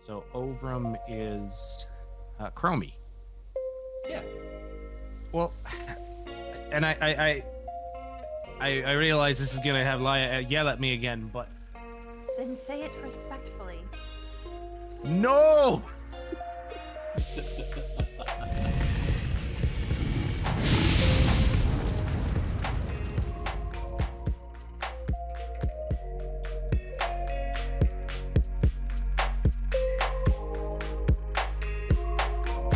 So Obram is Chromie. Yeah. Well, and I realize this is gonna have Laya yell at me again, but Then say it respectfully. no.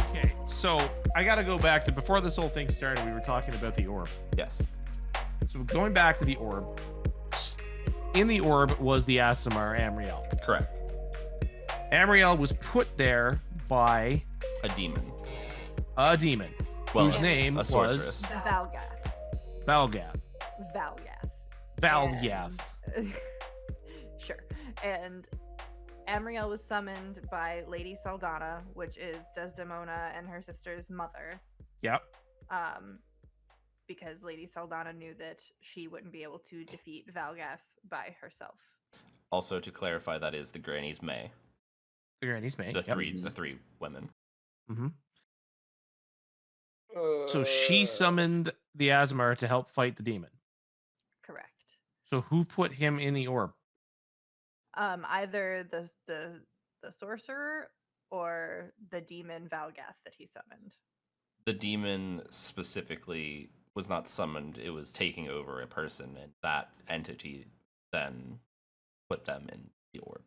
Okay, so I gotta go back to before this whole thing started. We were talking about the orb. Yes. So going back to the orb, in the orb was the Aasimar Amriel. Correct. Amriel was put there by A demon. a demon Well, whose name a sorceress. was Valgath. Valgath. Valgath. Valgath. Sure. And Amriel was summoned by Lady Saldana, which is Desdemona and her sister's mother. Yep. Because Lady Saldana knew that she wouldn't be able to defeat Valgath by herself. Also, to clarify, that is the Granny's May. The Granny's May. The Yep. three women. Mm-hmm. So she summoned the Aasimar to help fight the demon. Correct. So who put him in the orb? Either the sorcerer or the demon Valgath that he summoned. The demon specifically was not summoned. It was taking over a person, and that entity then put them in the orb.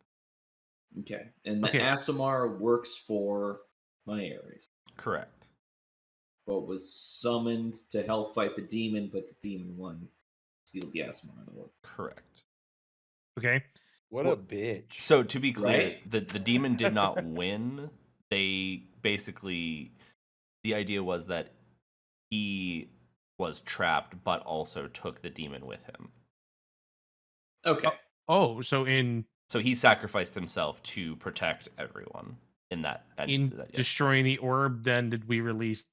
Okay. And the Okay. Aasimar works for my Ares. Correct. But was summoned to help fight the demon, but the demon won. Steal the Aasimar in the orb. Correct. Okay. What a bitch. So to be clear, Right? the demon did not win. They basically, the idea was that he was trapped, but also took the demon with him. Okay. Oh, so in So he sacrificed himself to protect everyone in that. Yeah. destroying the orb, then did we release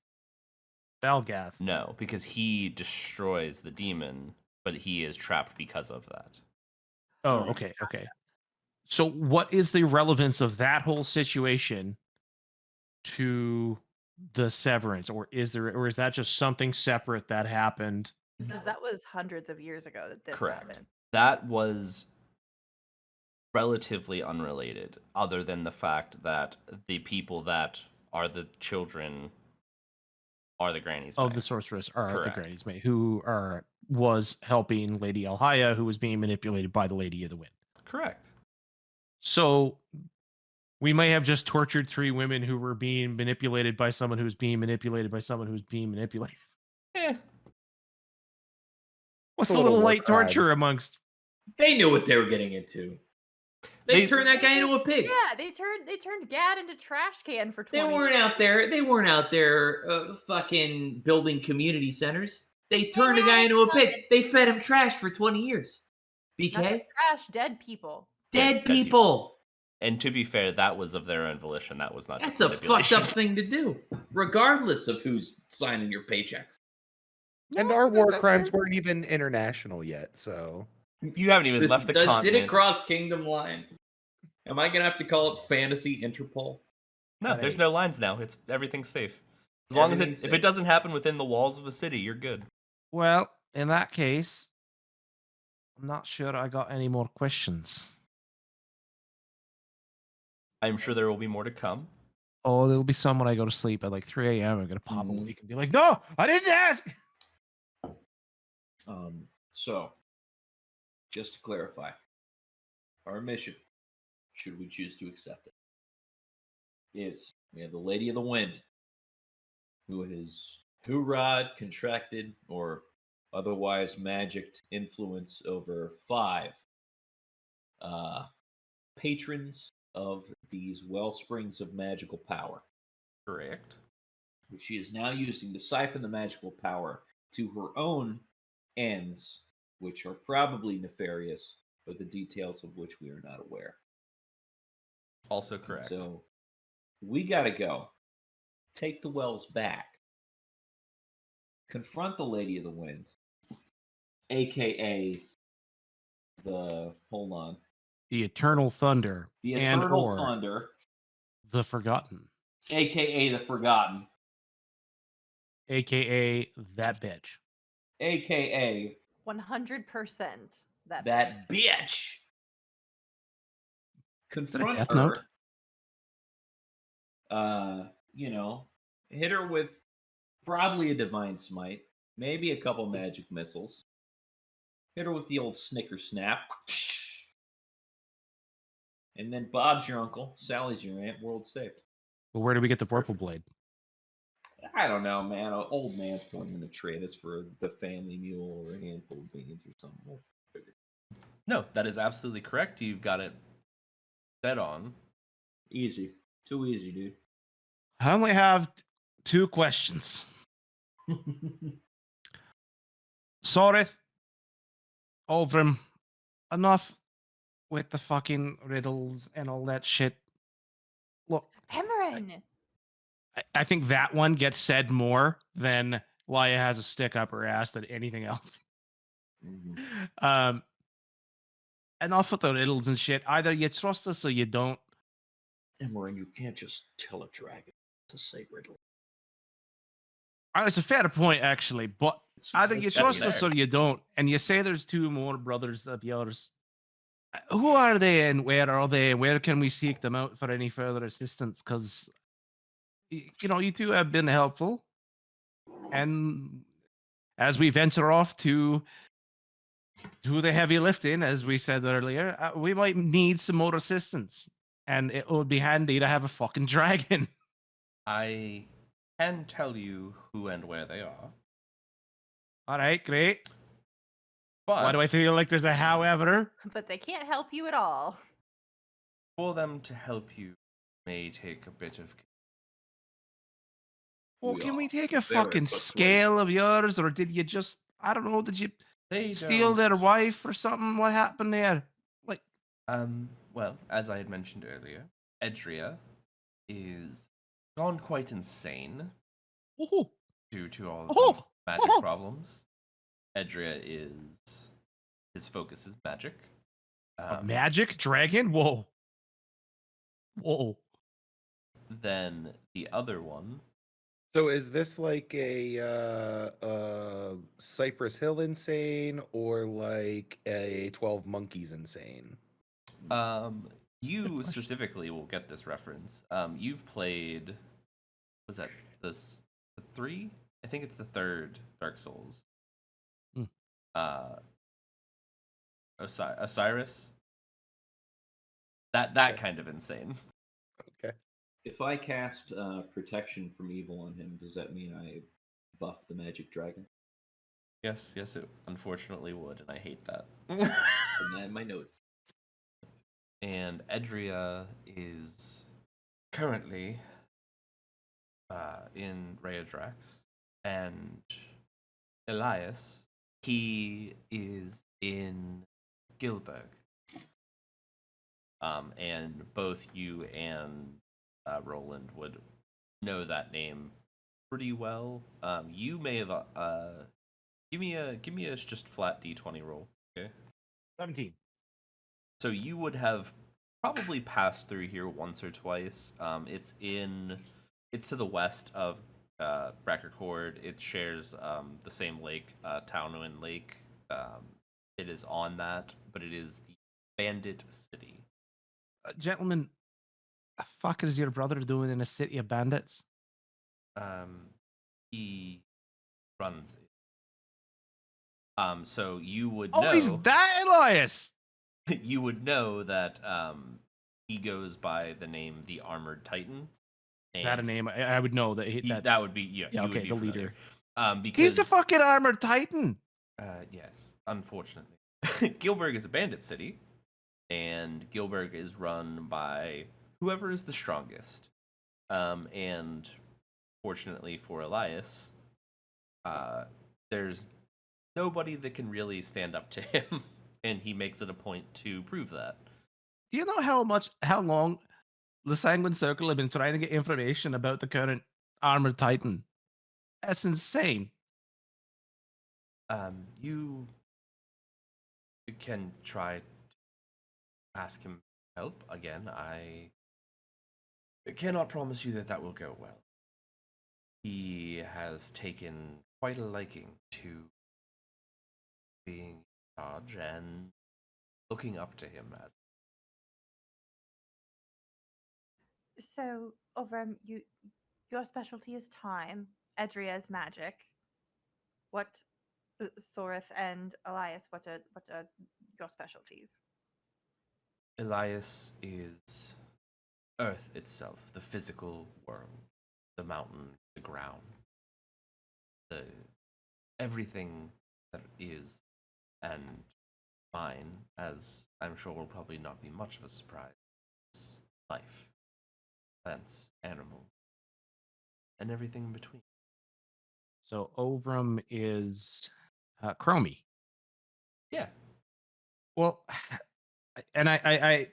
Valgath? No, because he destroys the demon, but he is trapped because of that. Oh, okay, okay. So what is the relevance of that whole situation to the severance, or is that just something separate that happened? Because that was hundreds of years ago that this Correct. happened. That was relatively unrelated, other than the fact that the people that are the children are the Granny's Of May. the sorceress are Correct. the Granny's May, who was helping Lady Elhaya, who was being manipulated by the Lady of the Wind. Correct. So we may have just tortured 3 women who were being manipulated by someone who's being manipulated by someone who's being manipulated. Eh. What's a a little little war light crime. torture amongst? They knew what they were getting into. They turned that guy into a pig. Yeah, they turned Gad into trash can for 20 They weren't out there. They weren't out there fucking building community centers. They turned a guy into a pig. They fed him trash for 20 years. Not BK? just trash, dead people. Dead Dead people. people. And to be fair, that was of their own volition. That was not That's just a fucked manipulation. up thing to do, regardless of who's signing your paychecks. And our war crimes weren't even international yet, so. You haven't even left the continent. Did it cross kingdom lines? Am I gonna have to call it fantasy Interpol? No, there's no lines now. It's everything's safe. As long as Everything's if safe. it doesn't happen within the walls of a city, you're good. Well, in that case, I'm not sure I got any more questions. I'm sure there will be more to come. Oh, there'll be some when I go to sleep at like 3 a.m. I'm gonna pop Mhm. awake and be like, "No, I didn't ask." So, just to clarify, our mission, should we choose to accept it, is we have the Lady of the Wind, who has hoorah'd, contracted, or otherwise magicked influence over 5 patrons of these wellsprings of magical power, Correct. which she is now using to siphon the magical power to her own ends, which are probably nefarious, but the details of which we are not aware. Also And correct. so we gotta go. Take the wells back. Confront the Lady of the Wind, aka the The Eternal Thunder. the and Eternal or Thunder, the Forgotten, AKA the Forgotten, aka that bitch. AKA 100% that. that bitch. Is that a Confront Death her. Note? Hit her with probably a divine smite, maybe a couple magic missiles. Hit her with the old snicker snap. And then Bob's your uncle, Sally's your aunt, world saved. But where do we get the Vorpal Blade? I don't know, man. An old man's going to trade us for the family mule or a handful of beans or something. We'll figure it out. No, that is absolutely correct. You've got it dead on. Easy. Too easy, dude. I only have 2 questions. Sorry, Ovrim, enough with the fucking riddles and all that shit. Look, Emmerin! I think that one gets said more than Laia has a stick up her ass than anything else. Mhm. Enough with the riddles and shit. Either you trust us or you don't. Emmerin, you can't just tell a dragon to say riddle. It's a fair point, actually, but either you That's trust us fair. or you don't. And you say there's 2 more brothers of yours. Who are they and where are they? And where can we seek them out for any further assistance? Because, you 2 have been helpful. And as we venture off to do the heavy lifting, as we said earlier, we might need some more assistance. And it would be handy to have a fucking dragon. I can tell you who and where they are. All right, great. But Why do I feel like there's a however? But they can't help you at all. for them to help you may take a bit of. Well, We can we are take a very fucking persuasive. scale of yours, or did you just, I don't know, did you They steal their don't- wife or something? What happened there? Like, Well, as I had mentioned earlier, Edria is gone quite insane oh, due to all of Oh! the magic Oh! problems. Edria is his focus is magic. a magic dragon? Whoa. Whoa. Then the other one, So is this like a Cypress Hill insane or like a 12 Monkeys insane? you question. specifically will get this reference. You've played, was that the 3? I think it's the 3rd Dark Souls. Hmm. Osiris. That Okay. kind of insane. Okay. If I cast protection from evil on him, does that mean I buff the magic dragon? Yes, it unfortunately would, and I hate that. Put that in my notes. And Edria is currently in Rayadrax, and Elias, he is in Gilberg. And both you and Roland would know that name pretty well. You may have give me a just flat D20 roll, okay? 17. So you would have probably passed through here once or twice. It's to the west of Brackercord. It shares the same lake, Taunuin Lake. It is on that, but it is the Bandit City. Gentlemen, the fuck is your brother doing in a city of bandits? He runs it. So you would Oh, he's know. that Elias! You would know that he goes by the name the Armored Titan. Is that a name? I would know that. That would be yeah, you would okay, be the familiar. leader. Because He's the fucking armored titan. Yes, unfortunately, Gilberg is a bandit city, and Gilberg is run by whoever is the strongest. And fortunately for Elias, there's nobody that can really stand up to him, and he makes it a point to prove that. Do you know how long the Sanguine Circle have been trying to get information about the current armored titan? That's insane. You can try to ask him help again. I cannot promise you that that will go well. He has taken quite a liking to being in charge and looking up to him as. So, Ovram, your specialty is time. Edria is magic. What, Sorith and Elias? What are your specialties? Elias is Earth itself, the physical world, the mountain, the ground, the everything that is, and mine, as I'm sure will probably not be much of a surprise, is life, plants, animals, and everything in between. So Ovram is Chromie. Yeah. Well, and I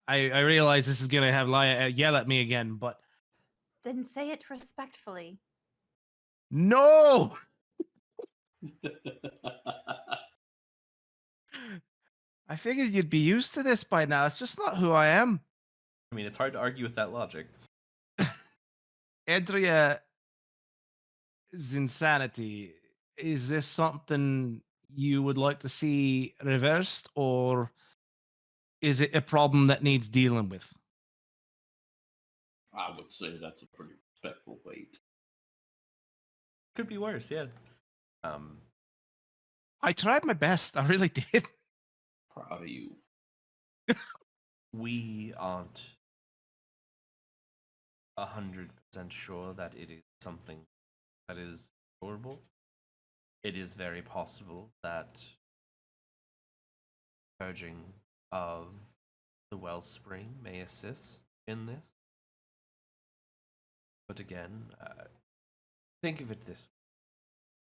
realize this is gonna have Laya yell at me again, but Then say it respectfully. no. I figured you'd be used to this by now. It's just not who I am. I mean, it's hard to argue with that logic. Adria's insanity. Is this something you would like to see reversed, or is it a problem that needs dealing with? I would say that's a pretty respectful wait. Could be worse, yeah. I tried my best. I really did. Proud of you. We aren't 100% sure that it is something that is horrible. It is very possible that purging of the wellspring may assist in this. But again, think of it this way.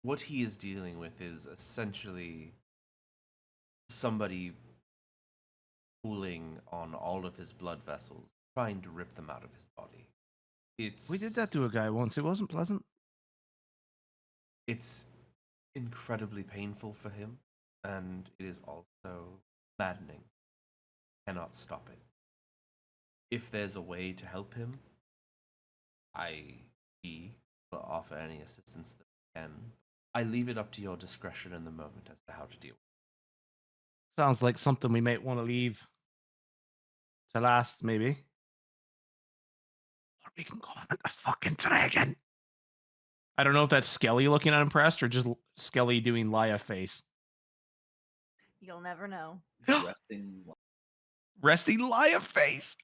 What he is dealing with is essentially somebody pulling on all of his blood vessels, trying to rip them out of his body. We did that to a guy once. It wasn't pleasant. It's incredibly painful for him, and it is also maddening. Cannot stop it. If there's a way to help him, we will offer any assistance that we can. I leave it up to your discretion in the moment as to how to deal with it. Sounds like something we might want to leave to last, maybe. Or we can call it a fucking dragon. I don't know if that's Skelly looking unimpressed or just Skelly doing Laya face. You'll never know. Resting Laya face.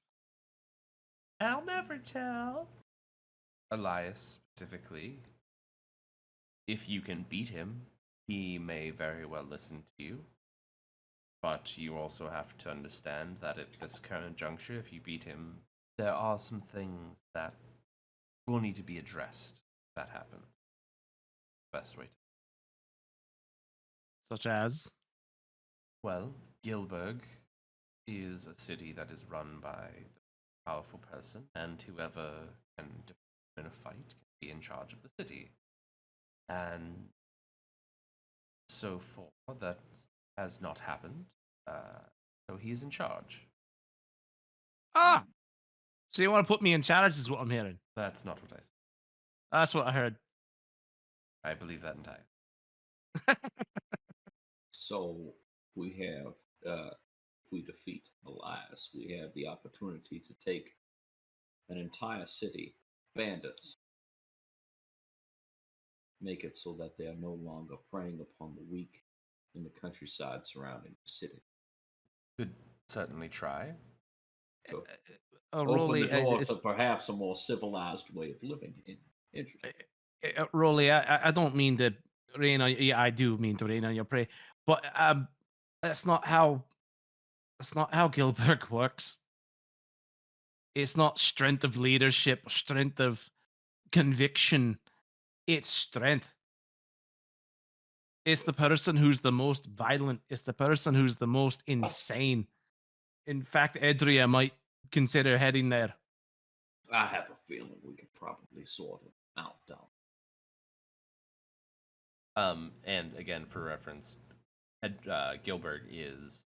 I'll never tell. Elias, specifically, if you can beat him, he may very well listen to you. But you also have to understand that at this current juncture, if you beat him, there are some things that will need to be addressed if that happens. Best way to. Such as? Well, Gilberg is a city that is run by a powerful person, and whoever can defend in a fight can be in charge of the city. And so far, that has not happened. So he is in charge. Ah! So you want to put me in charge is what I'm hearing. That's not what I said. That's what I heard. I believe that entirely. So we have, if we defeat Elias, we have the opportunity to take an entire city, bandits, make it so that they are no longer preying upon the weak in the countryside surrounding the city. Could certainly try. So Open open the door to perhaps a more civilized way of living. Interesting. Rolly, I don't mean to rain on. Yeah, I do mean to rain on your prey, but that's not how Gilbert works. It's not strength of leadership, strength of conviction. It's strength. It's the person who's the most violent. It's the person who's the most insane. In fact, Edria might consider heading there. I have a feeling we could probably sort it out down. And again, for reference, Gilbert is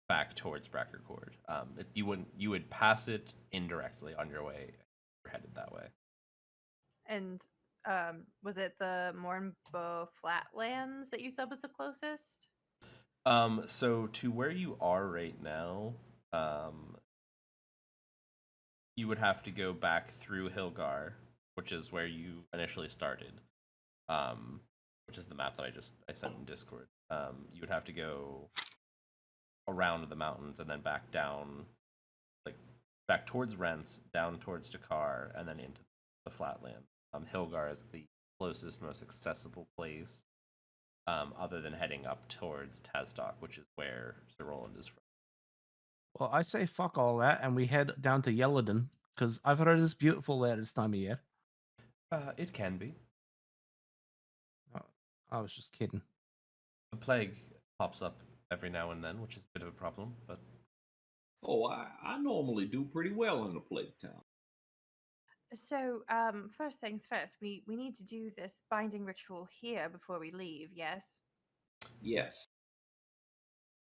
back towards Brackercord. You would pass it indirectly on your way. You're headed that way. And was it the Mornbow Flatlands that you said was the closest? So to where you are right now, you would have to go back through Hilgar, which is where you initially started. Which is the map that I sent in Discord. You would have to go around the mountains and then back down, like back towards Rents, down towards Dakar, and then into the flatland. Hilgar is the closest, most accessible place, other than heading up towards Tazdock, which is where Sir Roland is from. Well, I say fuck all that, and we head down to Yellowden, because I've heard it's beautiful there this time of year. It can be. I was just kidding. The plague pops up every now and then, which is a bit of a problem, but... Oh, I normally do pretty well in a plague town. So, first things first, we need to do this binding ritual here before we leave, yes? Yes.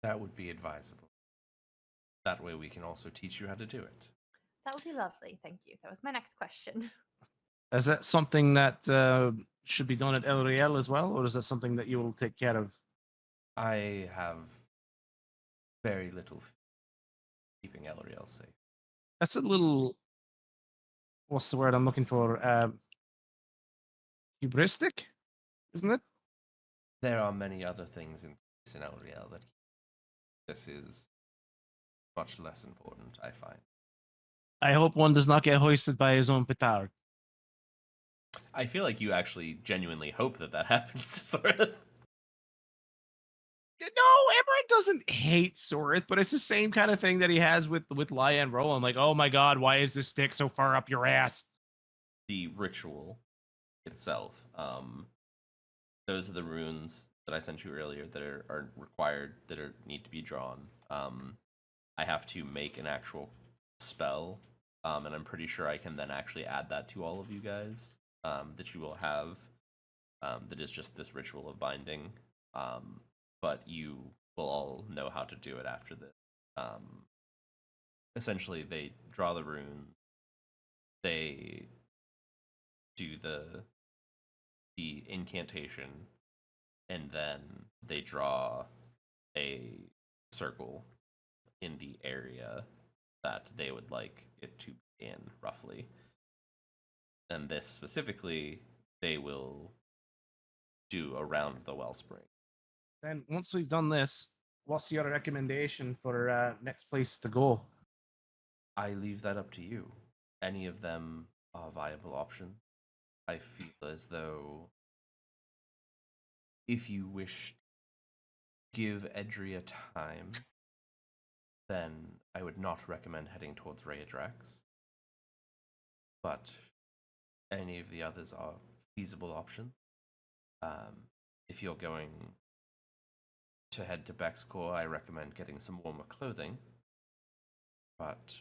That would be advisable. That way we can also teach you how to do it. That would be lovely, thank you. That was my next question. Is that something that should be done at El Real as well, or is that something that you will take care of? I have very little keeping Elriel safe. That's a little... What's the word I'm looking for? Hubristic, isn't it? There are many other things in Elriel that this is much less important, I find. I hope one does not get hoisted by his own petard. I feel like you actually genuinely hope that happens to Soreth. No, Emmerin doesn't hate Soreth, but it's the same kind of thing that he has with Laia and Roland. Like, oh my god, why is this stick so far up your ass? The ritual itself, those are the runes that I sent you earlier that are required, that need to be drawn. I have to make an actual spell, and I'm pretty sure I can then actually add that to all of you guys, that you will have, that is just this ritual of binding. But you will all know how to do it after this. Essentially, they draw the rune, they do the incantation, and then they draw a circle in the area that they would like it to be in, roughly. And this specifically, they will do around the wellspring. Then once we've done this, what's your recommendation for next place to go? I leave that up to you. Any of them are viable options. I feel as though if you wish to give Edria time, then I would not recommend heading towards Rayadrax. But any of the others are feasible options. If you're going to head to Bexcore, I recommend getting some warmer clothing. But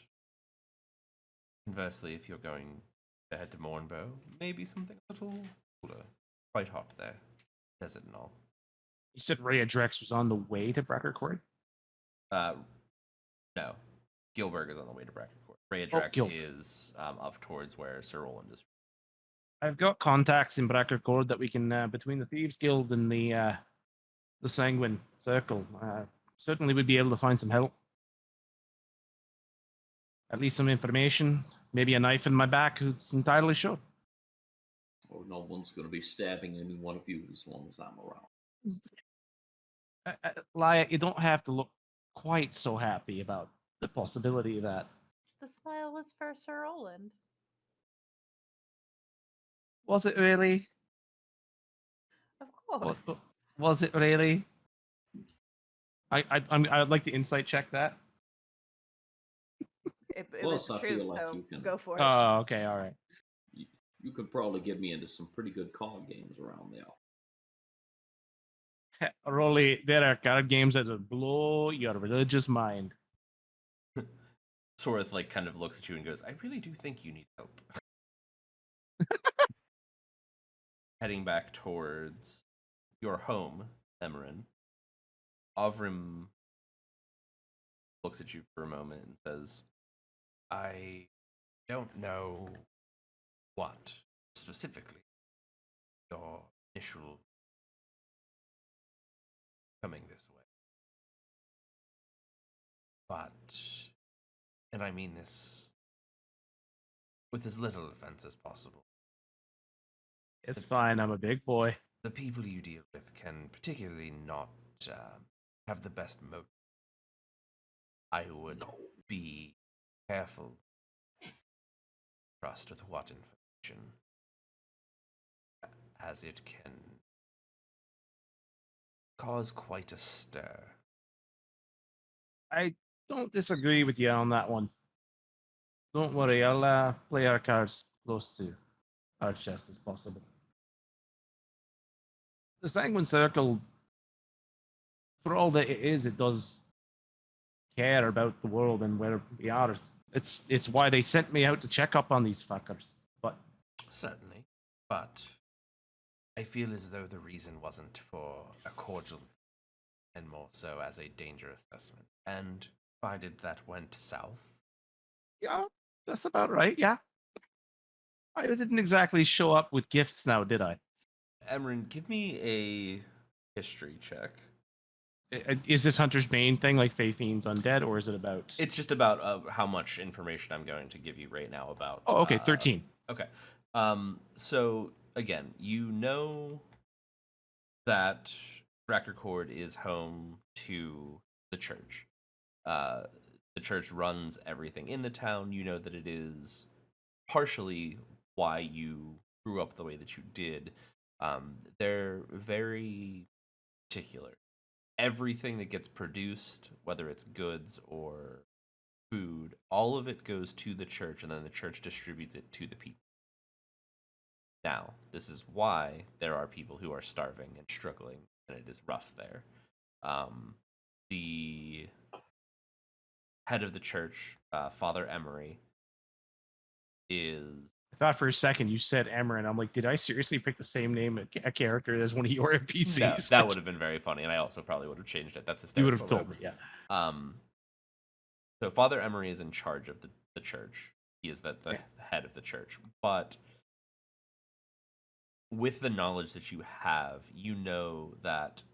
conversely, if you're going to head to Mornbow, maybe something a little cooler. Quite hot there. Desert and all. You said Rayadrax was on the way to Brackercord? No. Gilberg is on the way to Brackercord. Rayadrax is up towards where Sir Roland is. I've got contacts in Brackercord that we can, between the Thieves Guild and the Sanguine Circle, certainly we'd be able to find some help. At least some information, maybe a knife in my back, who's entirely sure. Or no one's going to be stabbing any one of you as long as I'm around. Laia, you don't have to look quite so happy about the possibility of that. The smile was for Sir Roland. Was it really? Of course. Was it really? I'd like to insight check that. It Well, was the I truth, feel like so you can- go for it. Oh, okay, all right. You could probably get me into some pretty good card games around there. Rolly, there are card games that will blow your religious mind. Soreth kind of looks at you and goes, I really do think you need help. Heading back towards your home, Emmerin, Avrim looks at you for a moment and says, I don't know what specifically your initial coming this way. But, and I mean this with as little offense as possible, It's fine. I'm a big boy. the people you deal with can particularly not have the best motive. I would be careful, trust with what information, as it can cause quite a stir. I don't disagree with you on that one. Don't worry. I'll play our cards close to our chest as possible. The Sanguine Circle, for all that it is, it does care about the world and where we are. It's why they sent me out to check up on these fuckers. But Certainly, but I feel as though the reason wasn't for a cordial and more so as a danger assessment. And provided that went south, yeah, that's about right. Yeah, I didn't exactly show up with gifts now, did I? Emmerin, give me a history check. Is this Hunter's Bane thing like Fae Fiends Undead, or is it about? It's just about how much information I'm going to give you right now about. Oh, okay, 13. Okay. So again, you know that Brackercord is home to the church. The church runs everything in the town. You know that it is partially why you grew up the way that you did. They're very particular. Everything that gets produced, whether it's goods or food, all of it goes to the church, and then the church distributes it to the people. Now, this is why there are people who are starving and struggling, and it is rough there. The head of the church, Father Emmerin, is... I thought for a second you said Emmerin. I'm like, did I seriously pick the same name a character as one of your NPCs? No, that would have been very funny, and I also probably would have changed it. That's hysterical. You would have told me, yeah. So Father Emmerin is in charge of the church. He is the head of the church. But with the knowledge that you have, you know that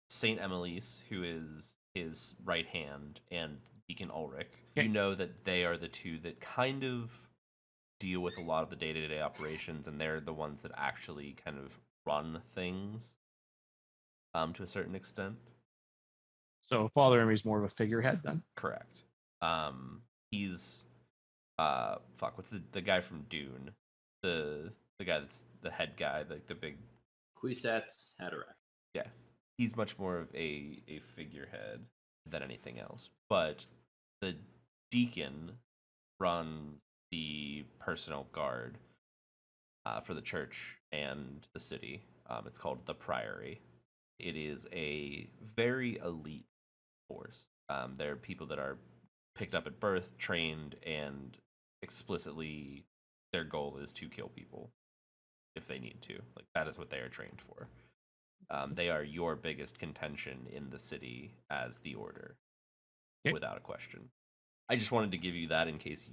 Saint Emilise, who is his right hand, and Deacon Ulrich, you know that they are the two that kind of deal with a lot of the day-to-day operations, and they're the ones that actually kind of run things to a certain extent. So Father Emmeri's more of a figurehead then? Correct. He's what's the guy from Dune? The guy that's the head guy, the big Kwisatz Haderach. Yeah. He's much more of a figurehead than anything else. But the deacon runs the personal guard for the church and the city. It's called the Priory. It is a very elite force. They're people that are picked up at birth, trained, and explicitly their goal is to kill people if they need to. Like, that is what they are trained for. They are your biggest contention in the city as the Order, without a question. I just wanted to give you that in case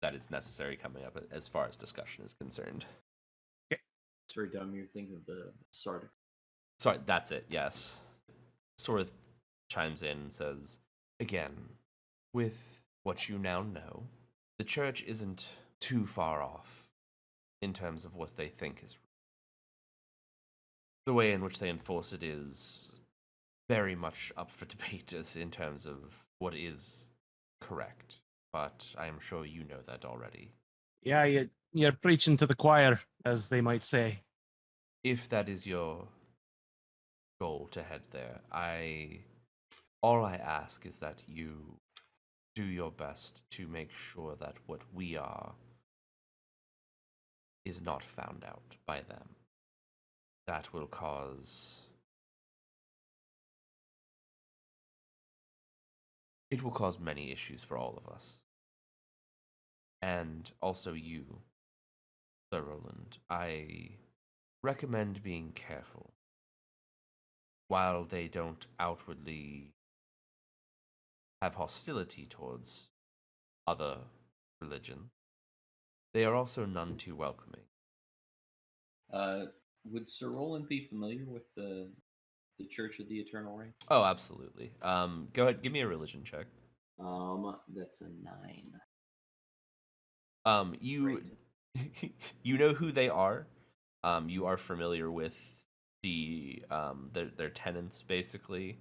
that is necessary coming up as far as discussion is concerned. It's very dumb. You're thinking of the Sardic. Sorry, that's it, yes. Sorth chimes in and says, again, with what you now know, the church isn't too far off in terms of what they think is. The way in which they enforce it is very much up for debate as in terms of what is correct, but I am sure you know that already. Yeah, you're preaching to the choir, as they might say. If that is your goal to head there, all I ask is that you do your best to make sure that what we are is not found out by them. That will cause... It will cause many issues for all of us. And also you, Sir Roland. I recommend being careful. While they don't outwardly have hostility towards other religions, they are also none too welcoming. Would Sir Roland be familiar with the Church of the Eternal Ring? Oh, absolutely. Go ahead, give me a religion check. That's a 9. You you know who they are. You are familiar with their tenets, basically.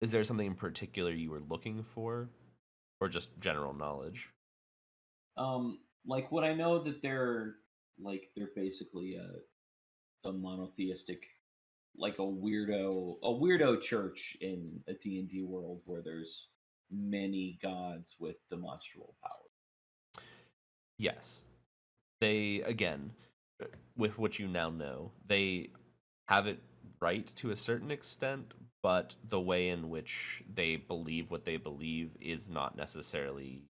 Is there something in particular you were looking for, or just general knowledge? Like, would I know that they're basically a monotheistic, like a weirdo church in a D&D world where there's many gods with demonstrable power? Yes. They, again, with what you now know, they have it right to a certain extent, but the way in which they believe what they believe is not necessarily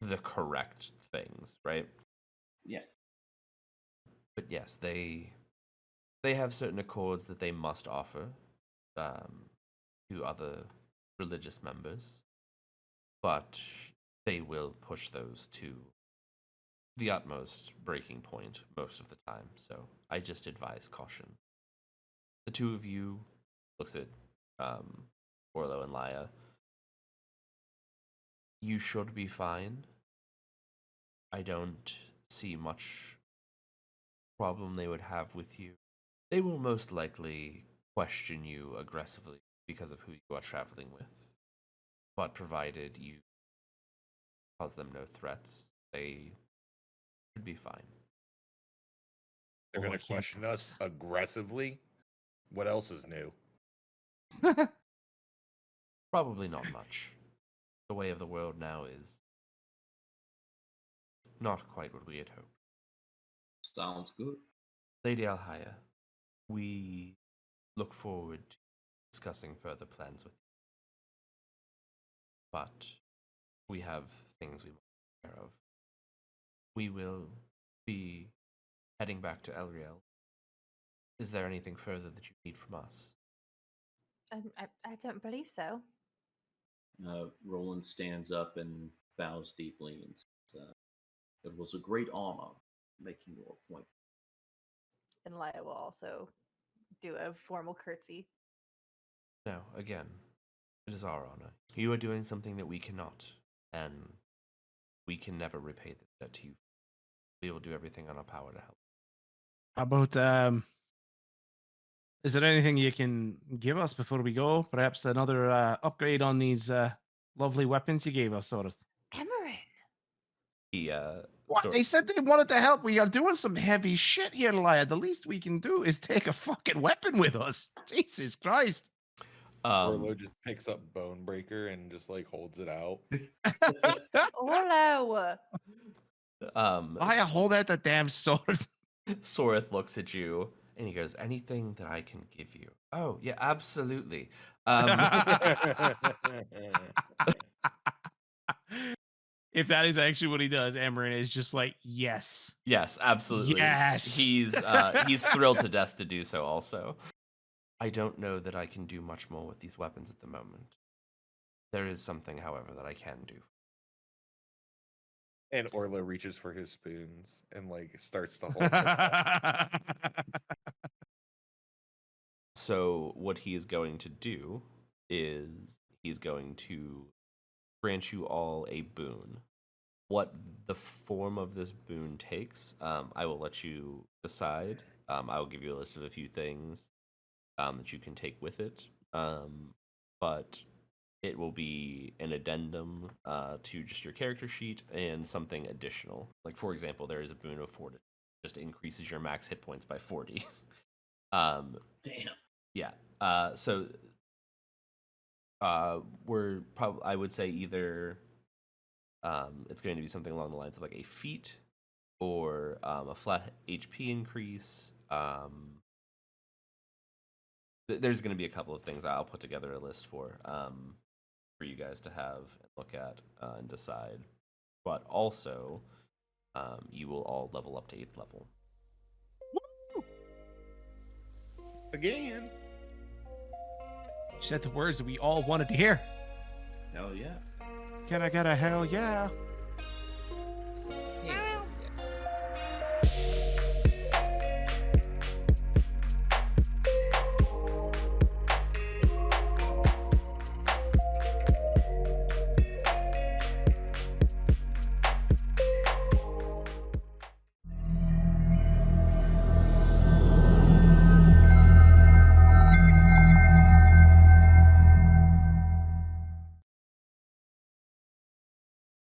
the correct things, right? Yeah. But yes, they have certain accords that they must offer to other religious members, but they will push those to the utmost breaking point most of the time. So I just advise caution. The two of you looks at Orlo and Laya. You should be fine. I don't see much problem they would have with you. They will most likely question you aggressively because of who you are traveling with. But provided you cause them no threats, they should be fine. They're Oh, going I to can't- question us aggressively. What else is new? Probably not much. The way of the world now is not quite what we had hoped. Sounds good. Lady Alhaya, we look forward to discussing further plans with you. But we have things we must take care of. We will be heading back to Elriel. Is there anything further that you need from us? I don't believe so. Roland stands up and bows deeply and says, "It was a great honor making your appointment." And Laya will also do a formal curtsy. No, again, it is our honor. You are doing something that we cannot, and we can never repay this debt to you. We will do everything in our power to help. How about is there anything you can give us before we go? Perhaps another upgrade on these lovely weapons you gave us, sort of. Emmerin! What? Sort- They said they wanted to help. We are doing some heavy shit here, Laya. The least we can do is take a fucking weapon with us. Jesus Christ. Orlo just picks up Bonebreaker and just like holds it out. Orlo! Laya, hold out the damn sword. Soreth looks at you and he goes, "Anything that I can give you?" Oh, yeah, absolutely. If that is actually what he does, Emmerin is just like, yes. Yes, absolutely. Yes. He's thrilled to death to do so also. I don't know that I can do much more with these weapons at the moment. There is something, however, that I can do. And Orlo reaches for his spoons and like starts to hold them. So what he is going to do is he's going to grant you all a boon. What the form of this boon takes, I will let you decide. I will give you a list of a few things that you can take with it. But it will be an addendum to just your character sheet and something additional. Like, for example, there is a boon of fortitude. Just increases your max hit points by 40. Damn. Yeah. So we're probably, I would say either it's going to be something along the lines of like a feat or a flat HP increase. There's going to be a couple of things. I'll put together a list for you guys to have and look at and decide. But also, you will all level up to 8th level. Again. Said the words that we all wanted to hear. Hell yeah. Can I get a hell yeah?